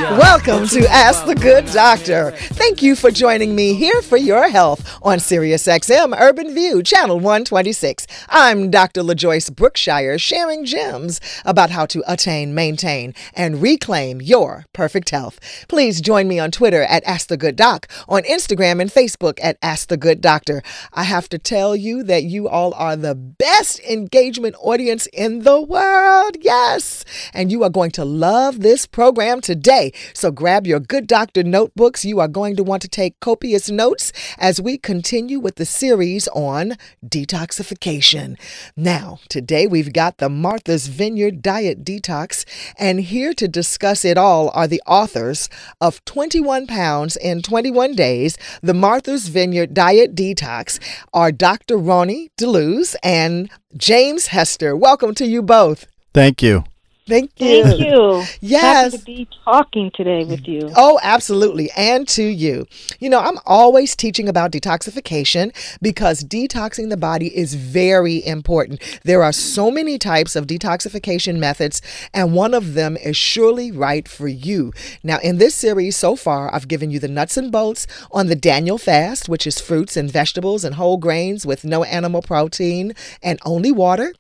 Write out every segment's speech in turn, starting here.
Welcome to Ask the Good Doctor. Thank you for joining me here for your health on Siriusxm UrbanView, Ch.126. I'm Dr.LaJoyce Brookshire, sharing gems about how to attain, maintain, and reclaim your perfect health. Please join me on Twitter at Ask the Good Doc, on Instagram and Facebook at Ask the Good Doctor. I have to tell you that you all are the best engagement audience in the world. Yes. And you are going to love this program today. So grab your Good Doctor notebooks. You are going to want to take copious notes as we continue with the series on detoxification. Now, today we've got the Martha's Vineyard Diet Detox, and here to discuss it all are the authors of 21 Pounds in 21 Days, the Martha's Vineyard Diet Detox, are Dr. Roni, DeLuz, and James Hester. Welcome to you both. Thank you. Thank you. Thank you. Yes. Happy to be talking today with you. Oh, absolutely. And to you. You know, I'm always teaching about detoxification because detoxing the body is very important. There are so many types of detoxification methods, and one of them is surely right for you. Now, in this series so far, I've given you the nuts and bolts on the Daniel fast, which is fruits and vegetables and whole grains with no animal protein and only water.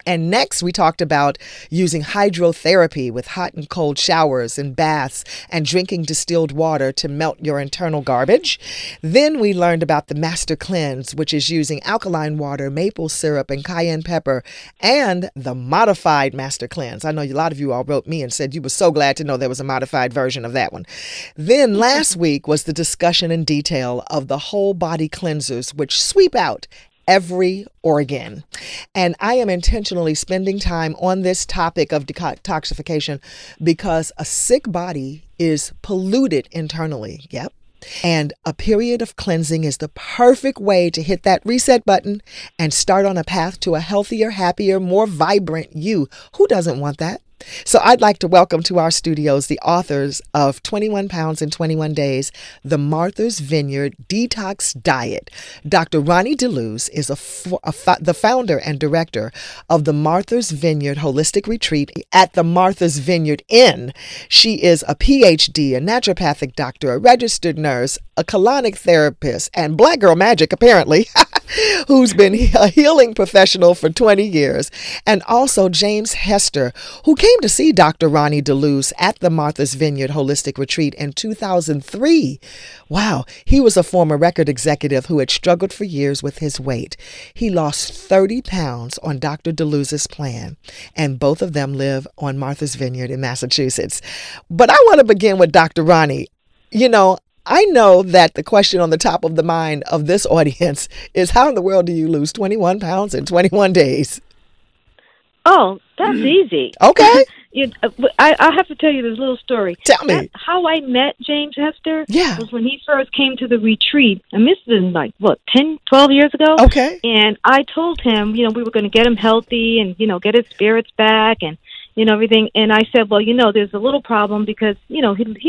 And next, we talked about using hydrotherapy with hot and cold showers and baths and drinking distilled water to melt your internal garbage. Then we learned about the Master Cleanse, which is using alkaline water, maple syrup, and cayenne pepper, and the modified Master Cleanse. I know a lot of you all wrote me and said you were so glad to know there was a modified version of that one. Then last week was the discussion in detail of the whole body cleansers, which sweep out every organ. And I am intentionally spending time on this topic of detoxification because a sick body is polluted internally. Yep. And a period of cleansing is the perfect way to hit that reset button and start on a path to a healthier, happier, more vibrant you. Who doesn't want that? So I'd like to welcome to our studios the authors of 21 Pounds in 21 Days, the Martha's Vineyard Detox Diet. Dr. Roni DeLuz is the founder and director of the Martha's Vineyard Holistic Retreat at the Martha's Vineyard Inn. She is a PhD, a naturopathic doctor, a registered nurse, a colonic therapist, and Black Girl Magic, apparently, who's been a healing professional for 20 years. And also James Hester, who came to see Dr. Roni DeLuz at the Martha's Vineyard Holistic Retreat in 2003. Wow, he was a former record executive who had struggled for years with his weight. He lost 30 pounds on Dr. DeLuz's plan, and both of them live on Martha's Vineyard in Massachusetts. But I want to begin with Dr. Roni. You know, I know that the question on the top of the mind of this audience is, how in the world do you lose 21 pounds in 21 days? Oh, that's easy. Okay. I have to tell you this little story. Tell me. How I met James Hester was when he first came to the retreat. And this is like, 10, 12 years ago? Okay. And I told him, we were going to get him healthy and, get his spirits back and, everything. And I said, well, there's a little problem because, he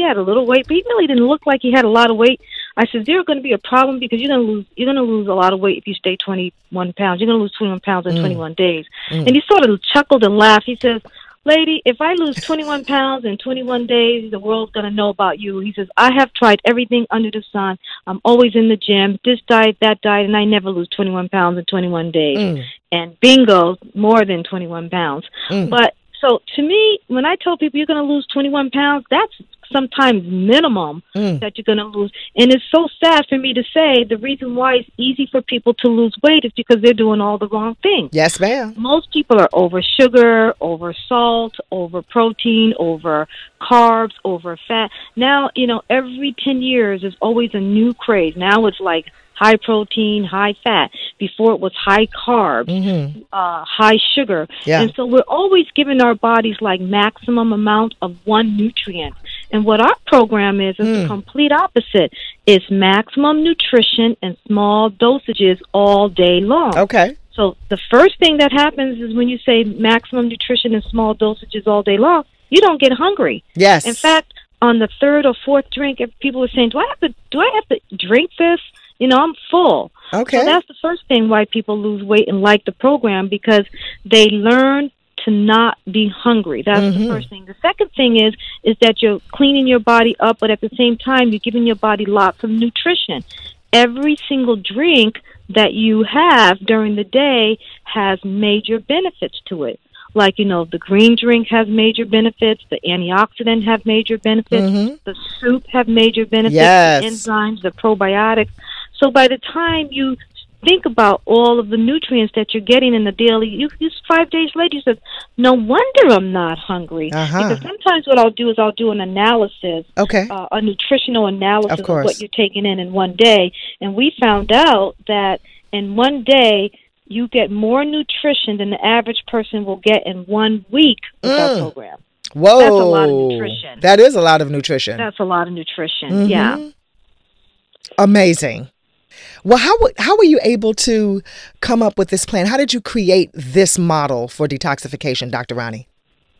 had a little weight, but he really didn't look like he had a lot of weight. I said, there's going to be a problem because you're going to lose a lot of weight if you stay 21 pounds. You're going to lose 21 pounds in 21 days. And he sort of chuckled and laughed. He says, lady, if I lose 21 pounds in 21 days, the world's going to know about you. He says, I have tried everything under the sun. I'm always in the gym, this diet, that diet, and I never lose 21 pounds in 21 days. And bingo, more than 21 pounds. But so to me, when I tell people you're going to lose 21 pounds, that's sometimes minimum that you're going to lose. And it's so sad for me to say the reason why it's easy for people to lose weight is because they're doing all the wrong things. Yes, ma'am. Most people are over sugar, over salt, over protein, over carbs, over fat. Now, every 10 years there's always a new craze. Now it's like high protein, high fat. Before it was high carbs, high sugar. Yeah. And so we're always giving our bodies like maximum amount of one nutrient. And what our program is the complete opposite. It's maximum nutrition and small dosages all day long. Okay. So the first thing that happens is when you say maximum nutrition and small dosages all day long, you don't get hungry. Yes. In fact, on the third or fourth drink, if people are saying, do I have to drink this? I'm full. Okay. So that's the first thing why people lose weight and like the program, because they learn to not be hungry. That's the first thing. The second thing is that you're cleaning your body up, but at the same time, you're giving your body lots of nutrition. Every single drink that you have during the day has major benefits to it. Like, the green drink has major benefits, the antioxidant have major benefits, the soup have major benefits, the enzymes, the probiotics. So by the time you think about all of the nutrients that you're getting in the daily, you 5 days later, you said, no wonder I'm not hungry. Because sometimes what I'll do is I'll do an analysis, a nutritional analysis of what you're taking in one day. And we found out that in one day, you get more nutrition than the average person will get in 1 week with our program. Whoa. That's a lot of nutrition. That is a lot of nutrition. That's a lot of nutrition, yeah. Amazing. Well, how were you able to come up with this plan? How did you create this model for detoxification, Dr. Roni?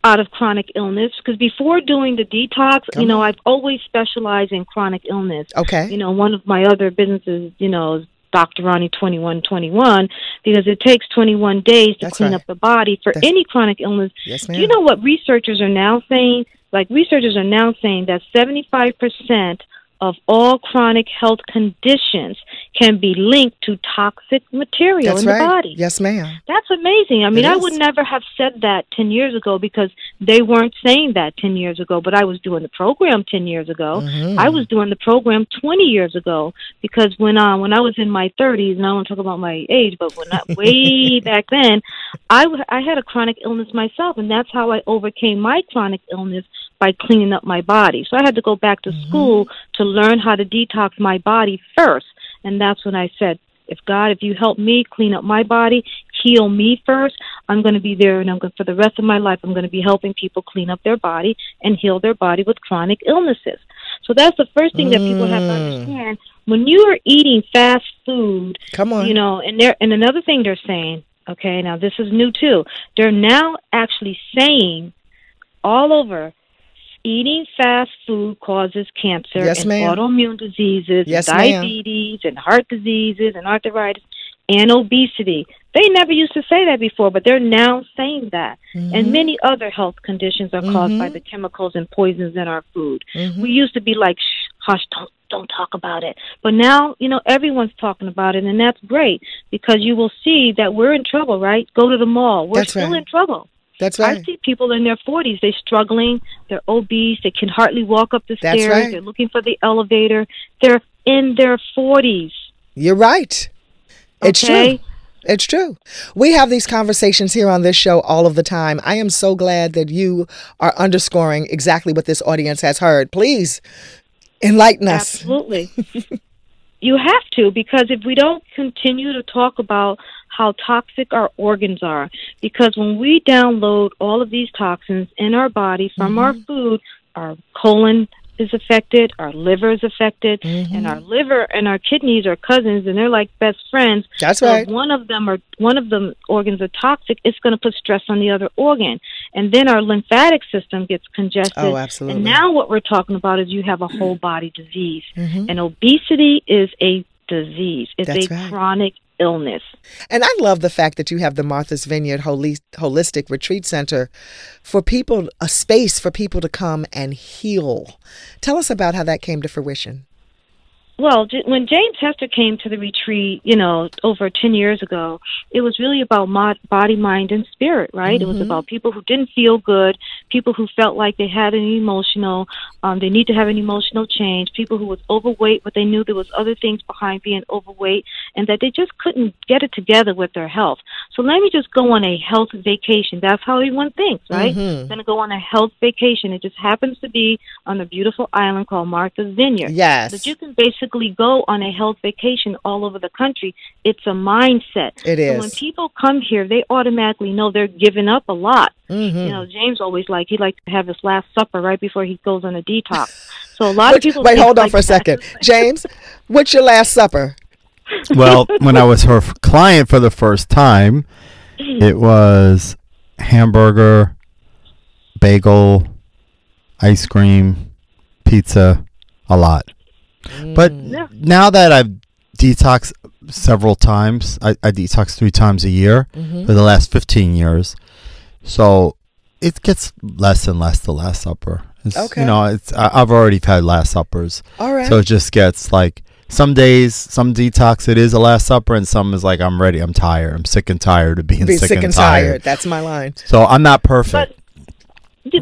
Out of chronic illness, because before doing the detox, I've always specialized in chronic illness. Okay. One of my other businesses, is Dr. Roni 2121, because it takes 21 days to clean up the body for any chronic illness. Yes, ma'am. Do you know what researchers are now saying? Researchers are now saying that 75% of all chronic health conditions can be linked to toxic material in the body. Yes, ma'am. That's amazing. I mean, I would never have said that 10 years ago because they weren't saying that 10 years ago, but I was doing the program 10 years ago. I was doing the program 20 years ago because when I was in my 30s, and I don't talk about my age, but way back then, I had a chronic illness myself, and that's how I overcame my chronic illness, by cleaning up my body. So I had to go back to school to learn how to detox my body first. And that's when I said, if you help me clean up my body, heal me first, I'm going to be there, and for the rest of my life, I'm going to be helping people clean up their body and heal their body with chronic illnesses. So that's the first thing that people have to understand. When you are eating fast food, and another thing they're saying, okay, now this is new too, they're now actually saying all over, eating fast food causes cancer and autoimmune diseases, and diabetes and heart diseases and arthritis and obesity. They never used to say that before, but they're now saying that. And many other health conditions are caused by the chemicals and poisons in our food. We used to be like, shh, hush, don't talk about it. But now, everyone's talking about it, and that's great because you will see that we're in trouble, right? Go to the mall. We're still in trouble. That's right. I see people in their 40s. They're struggling. They're obese. They can hardly walk up the stairs. Right. They're looking for the elevator. They're in their 40s. You're right. It's true. It's true. We have these conversations here on this show all of the time. I am so glad that you are underscoring exactly what this audience has heard. Please enlighten us. Absolutely. You have to, because if we don't continue to talk about how toxic our organs are, because when we download all of these toxins in our body from our food, our colon is affected, our liver is affected, and our liver and our kidneys are cousins, and they're like best friends. That's right. If one of them organs are toxic, it's going to put stress on the other organ, and then our lymphatic system gets congested. Oh, absolutely. And now what we're talking about is you have a whole body disease, and obesity is a disease. It's chronic illness. And I love the fact that you have the Martha's Vineyard Holistic Retreat Center for people, a space for people to come and heal. Tell us about how that came to fruition. Well, when James Hester came to the retreat, over 10 years ago, it was really about body, mind, and spirit, right? It was about people who didn't feel good, people who felt like they had an emotional, they need to have an emotional change, people who was overweight, but they knew there was other things behind being overweight, and that they just couldn't get it together with their health. So let me just go on a health vacation. That's how everyone thinks, right? I'm going to go on a health vacation. It just happens to be on a beautiful island called Martha's Vineyard. Yes. But you can basically go on a health vacation all over the country. It's a mindset. It is. So when people come here, they automatically know they're giving up a lot. James always he likes to have his last supper right before he goes on a detox. So a lot of people... Wait, hold on for a second. James, what's your last supper? Well, when I was her client for the first time, it was hamburger, bagel, ice cream, pizza, a lot. But now that I've detoxed several times, I detox 3 times a year for the last 15 years, So it gets less and less the Last Supper. Okay. You know, I've already had Last Suppers. All right. So it just gets like, some days, some detox, it is a Last Supper, and some is like, I'm ready, I'm tired, I'm sick and tired of being sick and tired. That's my line. So I'm not perfect.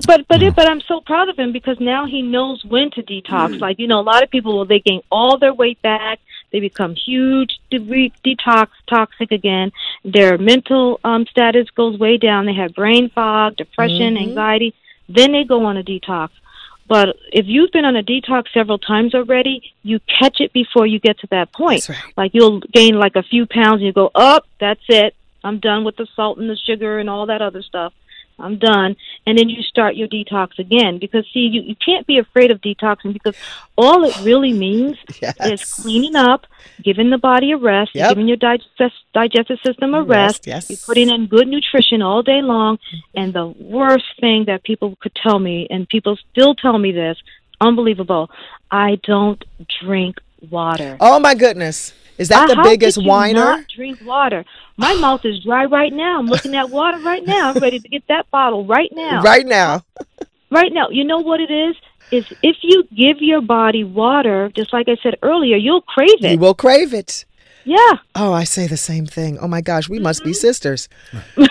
But I'm so proud of him because now he knows when to detox. Like, you know, a lot of people, they gain all their weight back. They become huge, toxic again. Their mental status goes way down. They have brain fog, depression, anxiety. Then they go on a detox. But if you've been on a detox several times already, you catch it before you get to that point. That's right. Like, you'll gain like a few pounds and you go, that's it. I'm done with the salt and the sugar and all that other stuff. I'm done. And then you start your detox again. Because, see, you can't be afraid of detoxing because all it really means is cleaning up, giving the body a rest, giving your digestive system a rest. You're putting in good nutrition all day long. And the worst thing that people could tell me, and people still tell me this, unbelievable, I don't drink water. Oh, my goodness. Is that the biggest whiner? Not drink water. My mouth is dry right now. I'm looking at water right now. I'm ready to get that bottle right now. Right now. Right now. You know what it is? Is if you give your body water, just like I said earlier, you'll crave it. You will crave it. Yeah. Oh, I say the same thing. Oh, my gosh. We must be sisters. And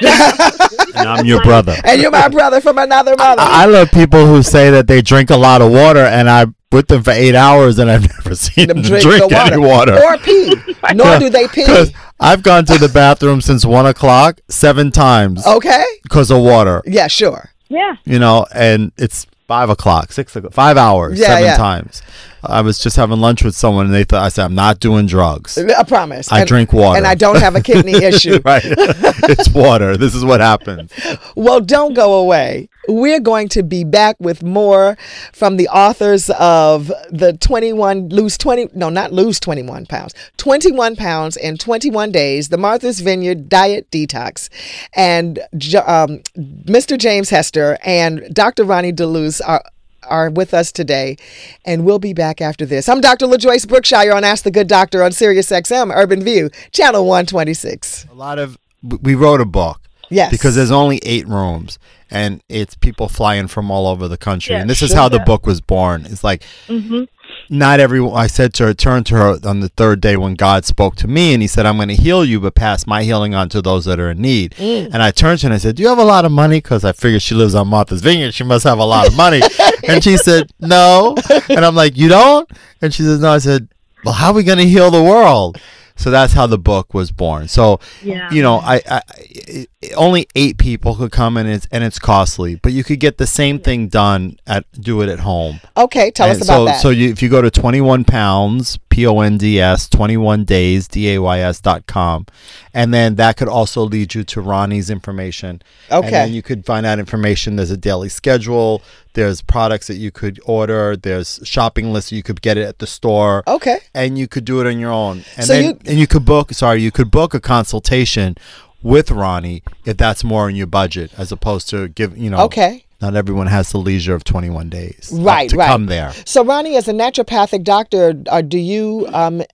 I'm your brother. And you're my brother from another mother. I love people who say that they drink a lot of water, and I'm with them for 8 hours, and I've never seen them drink any water. Or pee. Nor do they pee. Because I've gone to the bathroom since 1 o'clock 7 times. Okay. Because of water. Yeah, sure. Yeah. You know, and it's 5 o'clock, 6 o'clock, 5 hours, 7 times. I was just having lunch with someone, and I said, I'm not doing drugs. I promise. I drink water. And I don't have a kidney issue. Right. It's water. This is what happens. Well, don't go away. We're going to be back with more from the authors of the 21 pounds in 21 days, the Martha's Vineyard Diet Detox. And Mr. James Hester and Dr. Roni DeLuz are with us today, and we'll be back after this. I'm Dr.LaJoyce Brookshire on Ask the Good Doctor on Siriusxm, UrbanView, Channel 126. We wrote a book. Yes. Because there's only 8 rooms, and it's people flying from all over the country. Yes, and this is how the book was born. It's like, not everyone, I said to her, turned to her on the 3rd day when God spoke to me, and he said, I'm going to heal you, but pass my healing on to those that are in need. And I turned to her and I said, do you have a lot of money? Because I figured she lives on Martha's Vineyard. She must have a lot of money. And she said, no. And I'm like, you don't? And she says, no. I said, well, how are we going to heal the world? So that's how the book was born. So, you know, only 8 people could come, and it's costly, but you could get the same thing done do it at home. Okay, tell us about that. So if you go to 21 pounds, PONDS, 21 days, DAYS.com, and then that could also lead you to Roni's information. Okay. And then you could find out information. There's a daily schedule. There's products that you could order. There's shopping lists. You could get it at the store. Okay. And you could do it on your own. And so you could book a consultation with Roni if that's more in your budget, as opposed to Okay. Not everyone has the leisure of 21 days to come there. So, Roni, as a naturopathic doctor, do you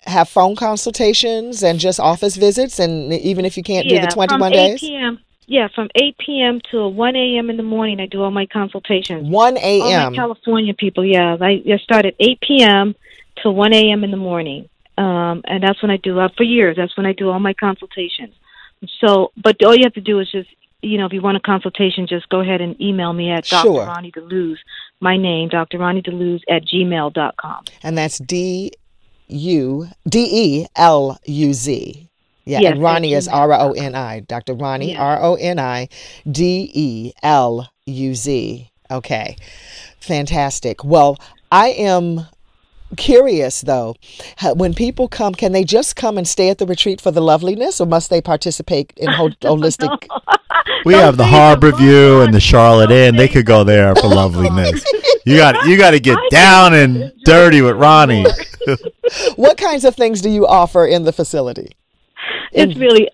have phone consultations and just office visits? And even if you can't do the 21 days? From 8 p.m. to 1 a.m. in the morning, I do all my consultations. 1 a.m.? All my California people, I start at 8 p.m. to 1 a.m. in the morning. And that's when I do, for years, that's when I do all my consultations. So, but all you have to do is just, if you want a consultation, just go ahead and email me at Dr. Roni DeLuz, my name, Dr. Roni DeLuz @gmail.com. And that's DeLuz. Yeah, yes, and Roni is Roni, Dr. Roni, RoniDeLuz. Okay, fantastic. Well, I am curious, though, when people come, can they just come and stay at the retreat for the loveliness, or must they participate in holistic? No. We have the Harbor View and the Charlotte Inn. They could go there for loveliness. You got to get down and dirty with Roni. What kinds of things do you offer in the facility? It's really,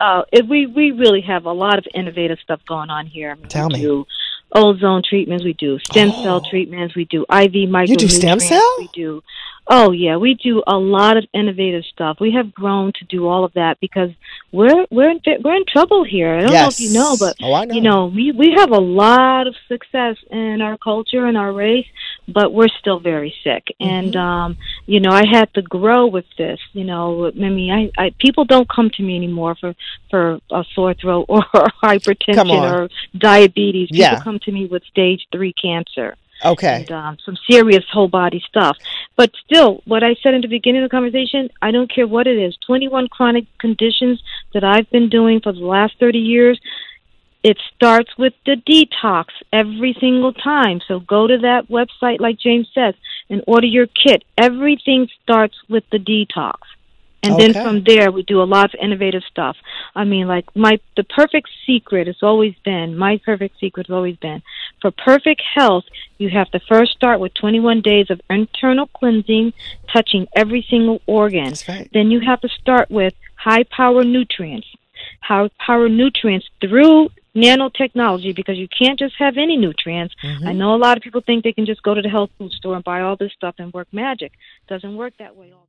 we really have a lot of innovative stuff going on here. Tell me. We do ozone treatments, we do stem cell treatments, we do IV micronutrients. You do stem cell? We do. Oh yeah, we do a lot of innovative stuff. We have grown to do all of that because we're in trouble here. I don't know if you know, but I know. you know, we have a lot of success in our culture and our race, but we're still very sick. And you know, I had to grow with this. You know, I mean, I people don't come to me anymore for a sore throat or hypertension or diabetes. People come to me with stage 3 cancer. Okay. And some serious whole body stuff. But still, what I said in the beginning of the conversation, I don't care what it is, 21 chronic conditions that I've been doing for the last 30 years, it starts with the detox every single time. So go to that website, like James says, and order your kit. Everything starts with the detox. And then from there, we do a lot of innovative stuff. I mean, like the perfect secret has always been, for perfect health, you have to first start with 21 days of internal cleansing, touching every single organ. That's right. Then you have to start with high-power nutrients. High-power nutrients through nanotechnology, because you can't just have any nutrients. I know a lot of people think they can just go to the health food store and buy all this stuff and work magic. It doesn't work that way all the time.